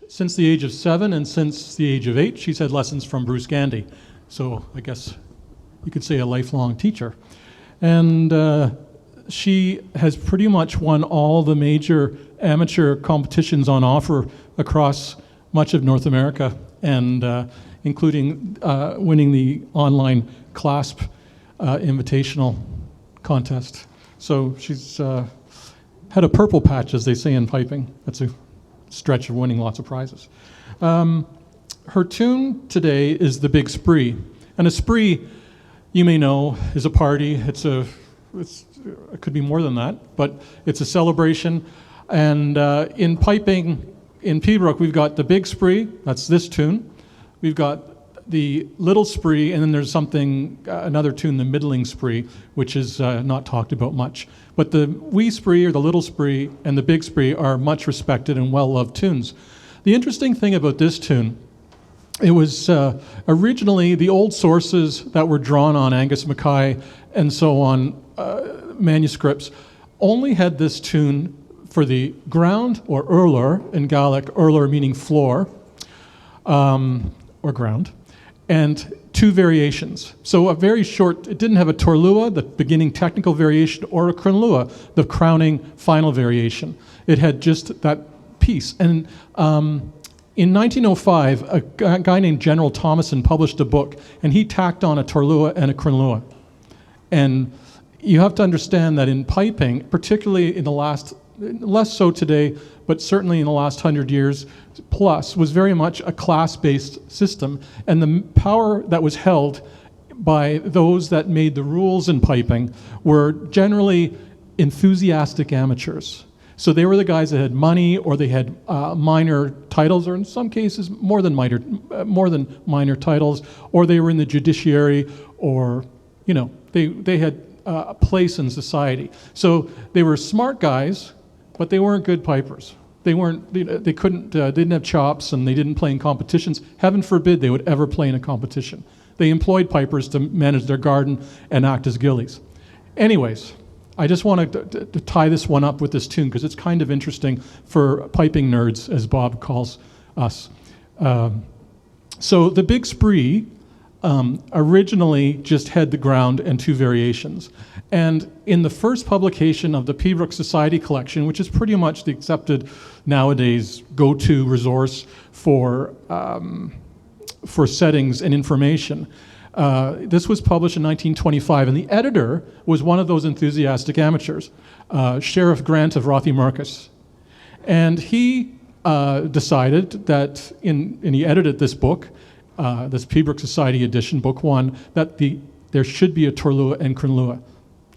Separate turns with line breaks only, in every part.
Since the age of 7 and since the age of 8, she's had lessons from Bruce Gandy. So I guess you could say a lifelong teacher. And she has pretty much won all the major amateur competitions on offer across much of North America, and including winning the online clasp invitational contest. So she's had a purple patch, as they say in piping. That's a stretch of winning lots of prizes. Her tune today is the Big Spree. And a spree, you may know, is a party. It could be more than that, but it's a celebration. And in piping in Pembroke, we've got the Big Spree, that's this tune. We've got the Little Spree, and then there's another tune, the Middling Spree, which is not talked about much. But the Wee Spree, or the Little Spree, and the Big Spree are much respected and well-loved tunes. The interesting thing about this tune, it was originally the old sources that were drawn on Angus Mackay and so on, manuscripts, only had this tune for the ground, or urler in Gaelic, urler meaning floor, or ground, and 2 variations. So a very short, it didn't have a torlua, the beginning technical variation, or a cronlua, the crowning final variation. It had just that piece. And in 1905, a guy named General Thomason published a book, and he tacked on a torlua and a cronlua. And you have to understand that in piping, particularly in the last, less so today, but certainly in the last 100 years plus, was very much a class-based system. And the power that was held by those that made the rules in piping were generally enthusiastic amateurs. So they were the guys that had money, or they had minor titles, or in some cases more than minor titles, or they were in the judiciary, or they had a place in society. So they were smart guys, but they weren't good pipers. They didn't have chops, and they didn't play in competitions. Heaven forbid they would ever play in a competition. They employed pipers to manage their garden and act as gillies. Anyways, I just wanted to tie this one up with this tune, because it's kind of interesting for piping nerds, as Bob calls us. So the Big Spree originally just had the ground and 2 variations. And in the first publication of the Pembroke Society collection, which is pretty much the accepted nowadays go-to resource for settings and information, this was published in 1925, and the editor was one of those enthusiastic amateurs, Sherriff Grant of Rothiemurchus. And he decided that, and he edited this book, this Pembroke Society edition, Book 1, that there should be a torlua and cronlua.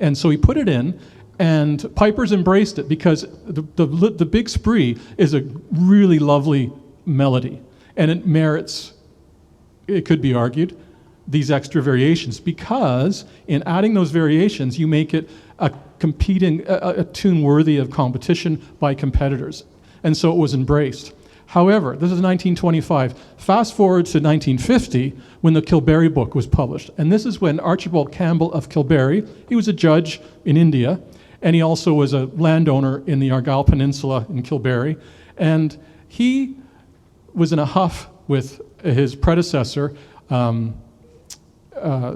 And so he put it in, and pipers embraced it, because the Big Spree is a really lovely melody, and it merits, it could be argued, these extra variations, because in adding those variations, you make it a tune worthy of competition by competitors. And so it was embraced. However, this is 1925. Fast forward to 1950, when the Kilberry book was published. And this is when Archibald Campbell of Kilberry, he was a judge in India, and he also was a landowner in the Argyll Peninsula in Kilberry. And he was in a huff with his predecessor,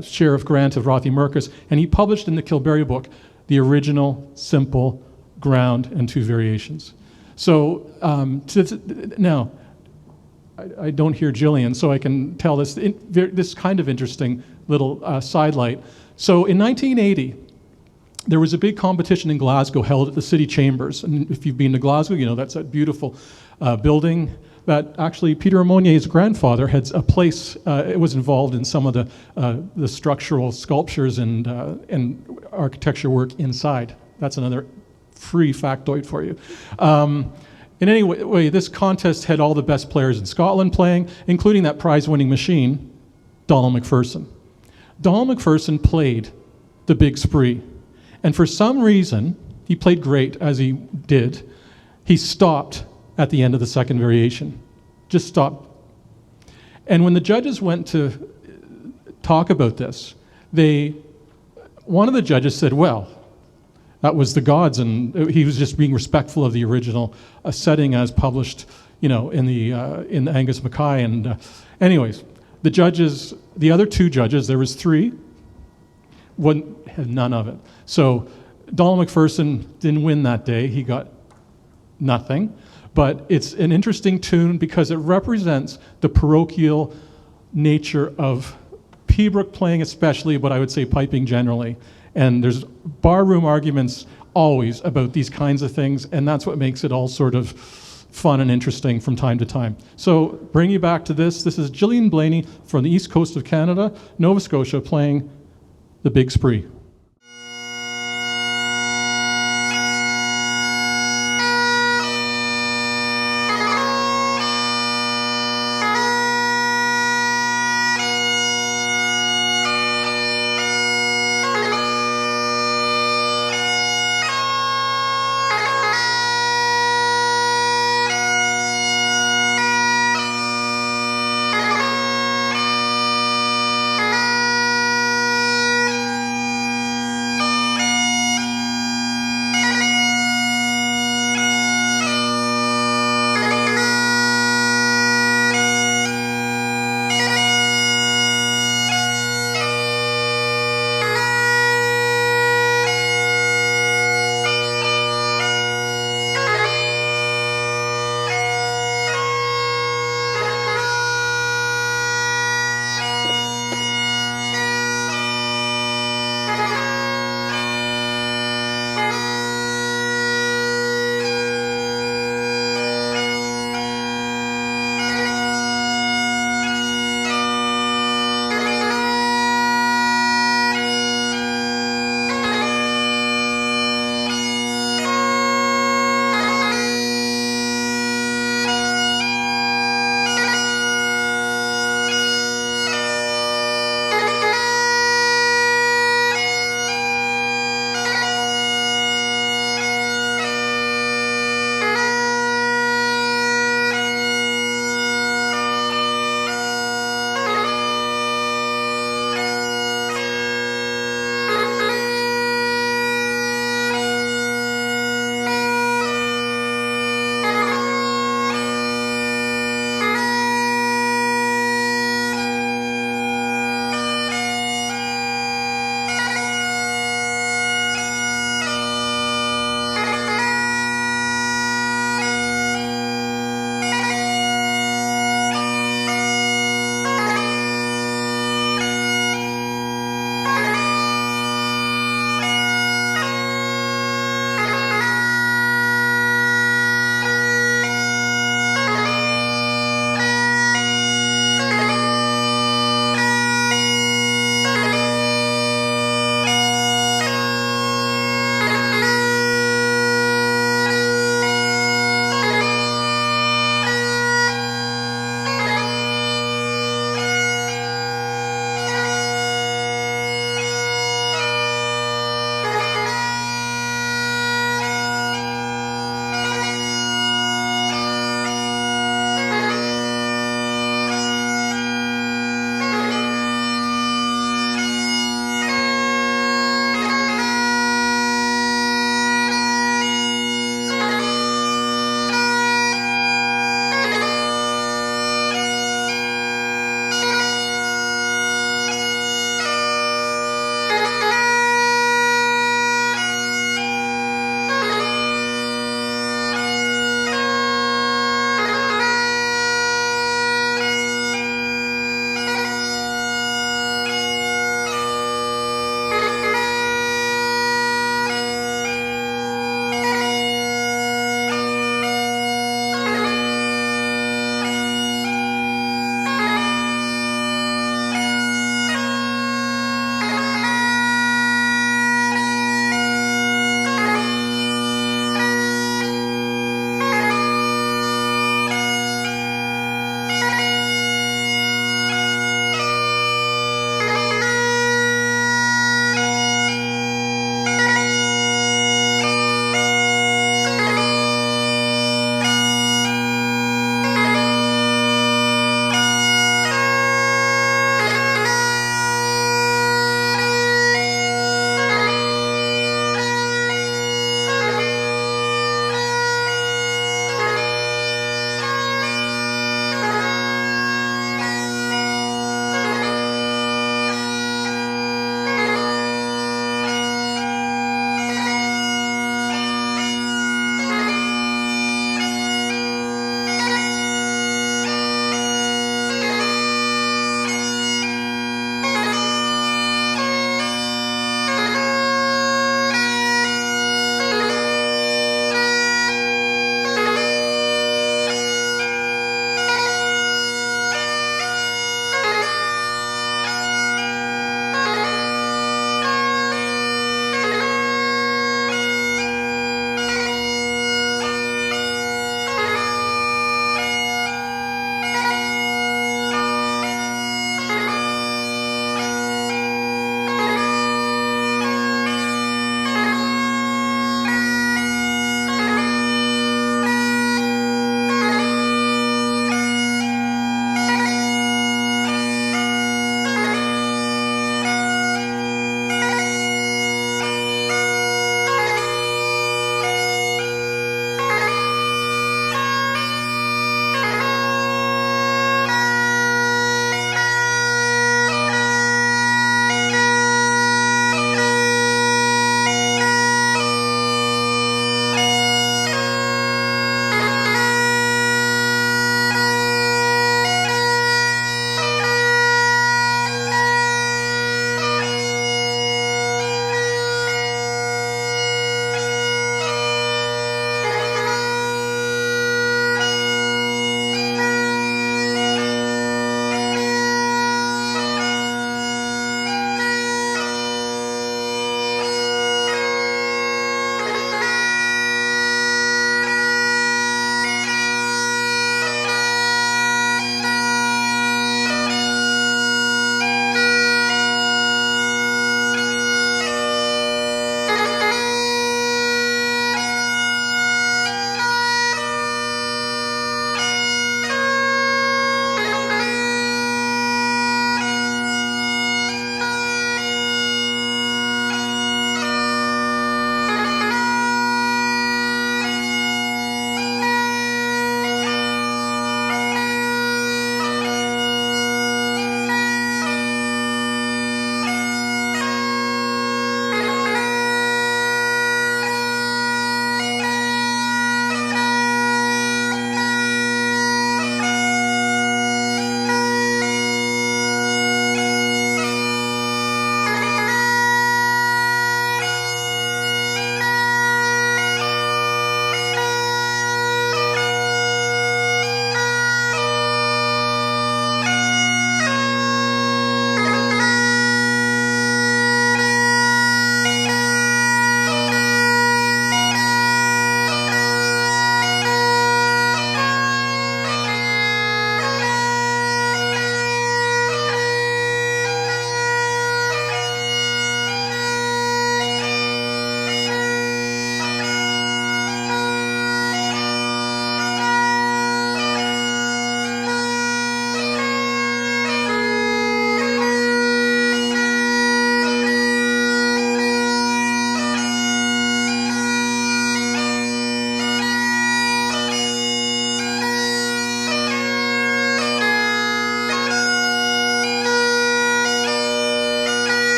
Sherriff Grant of Rothiemurchus, and he published in the Kilberry book the original simple ground and 2 variations. So now, I don't hear Gillian, so I can tell this kind of interesting little sidelight. So in 1980, there was a big competition in Glasgow held at the City Chambers. And if you've been to Glasgow, you know that's that beautiful building that actually Peter Amonier's grandfather had a place, it was involved in some of the structural sculptures and architecture work inside. That's another free factoid for you. In any way, this contest had all the best players in Scotland playing, including that prize-winning machine, Donald McPherson. Donald McPherson played the Big Spree, and for some reason, he played great as he did. He stopped at the end of the 2nd variation, just stopped. And when the judges went to talk about this, one of the judges said, well, that was the gods, and he was just being respectful of the original setting as published in the Angus Mackay. And anyways, the judges, the other two judges, there was three, had none of it. So Donald McPherson didn't win that day. He got nothing. But it's an interesting tune because it represents the parochial nature of Pibroch playing especially, but I would say piping generally. And there's barroom arguments always about these kinds of things, and that's what makes it all sort of fun and interesting from time to time. So bring you back to this. This is Gillian Blaney from the east coast of Canada, Nova Scotia, playing The Big Spree.